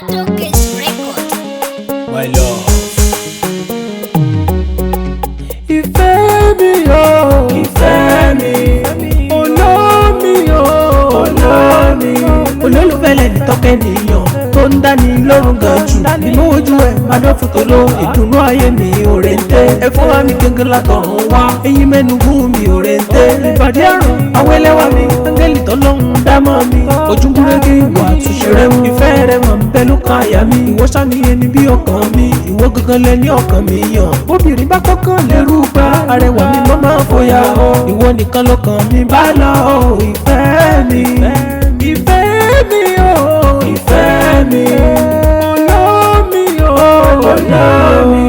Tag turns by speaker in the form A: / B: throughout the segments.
A: Adocase Record.
B: My love.
C: Ìfẹ́ mi o, ìfẹ́ mi, olómi o, olómi. Olólùfẹ́ lẹni tọ́kẹ́ nìyàn tó ń dání lọ́rùn gan jù. Inú ojú ẹ̀ máa dán fòtò ló ìdùnnú ayé mi ò rèǹté. Ẹ fún wa mi gángan látọ̀run wá. Eyín mẹ́nu gún mi ò rèǹté. Ìpàdé àrùn àwọn ẹlẹ́wà mi, áńgẹ́lì tọ́lọ́run dámọ̀ mi. Ojú gúnrégé ìwà àtúnṣe rẹ̀ mú. Ìfẹ́ rẹ̀ mọ̀ ń bẹ lókàn àyà mi. Ìwọ ṣàníyàn ni bí ọkàn mi. Ìwọ gangan lẹni ọkàn mi yàn. Obìnrin bá kọ́kàn lérú gbá. Arẹwà mi ló máa ń fòyà o. Ìwọ nìkan lọ́kàn mi bá lọ o. Ìfẹ́ mi, ìfẹ́ mi o, ìfẹ́ mi, olómi o, olómi.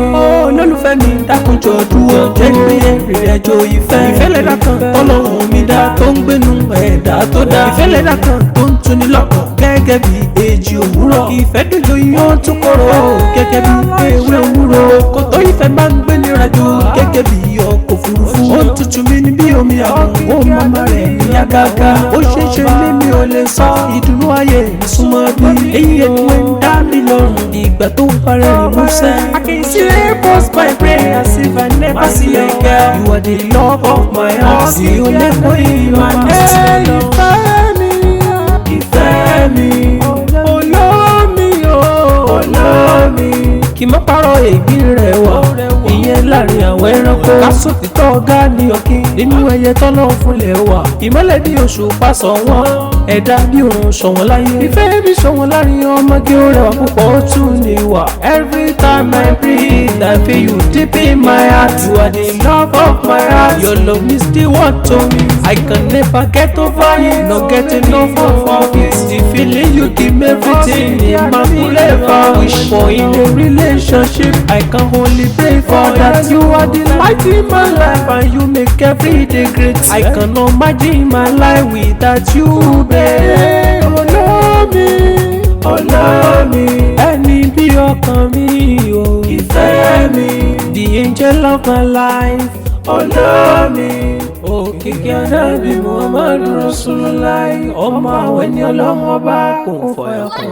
C: Olólùfẹ́ mi dákunjọ dúró jẹ́ ìrìn àjò ìfẹ́. Ìfẹ́ lẹ́dà kan tọ́lọ́run mi dá tó ń gbénu ẹ̀dá tó dá. Ìfẹ́ lẹ́dà kan tó ń tuni lọ́kàn gẹ́gẹ́ bí èjì òwúrọ̀. Ìfẹ́ dùjọ yóò tún kóró gẹ́gẹ́ bí ewé òwúrọ̀. Kòtò ìfẹ́ máa ń gbé nírajò gẹ́gẹ́ bí ọkọ̀ òfurufú. Ó tutù mi ní bí omi àgbọ̀n, ó mọ́mọ́ rẹ̀ ní àgàgà. Ó ṣeéṣe ní mi ò lè sọ ìdùnnú ayé mi súnmọ́ bí. Èyí ẹ̀dùn ẹ̀ ń dá mi lọ́rùn ìgbà tó ń parẹ́ rìn músẹ́. I can see it post my prayer as if I never see you girl. You are the love of my heart. Sí o lè kó ìmọ̀ ìfẹ́ mi, ìfẹ́ mi, olómi o, olómi. Kì í má parọ́ ègbín rẹ̀ wọ̀, ìyẹn láàrin àwọn ẹranko. Kásòtítọ́ ọ̀gá ni ọ̀kín nínú ẹyẹ tọ́lọ́ fúnlẹ̀ wà. Ìmọ́lẹ̀ bí oṣù pásọ̀ wọ́n, ẹ̀dá bí òun ṣọ̀wọ́n láyé. Ìfẹ́ bí ṣọ̀wọ́n láàrin ọmọge ó rẹwà púpọ̀ ó tún ní wà. Every time I breathe, I feel you deep in my heart. You are the love of my heart. Your love is the one to me. I can never get over it, not get enough of it. The feeling you give me everything, immaculate wish for in a relationship. I can only pray for that. You are the light in my life and you make every day great. I cannot imagine my life without you, babe. Olómi, olómi, ẹni bí ọkàn mi o. Ìfẹ́ mi, the angel of my life. Olómi, òkìkí Ànábì Muhammadu Rasulullah. Ọmọ àwọn ẹni ọlọ́mọ bá kún fọyọ́ kún.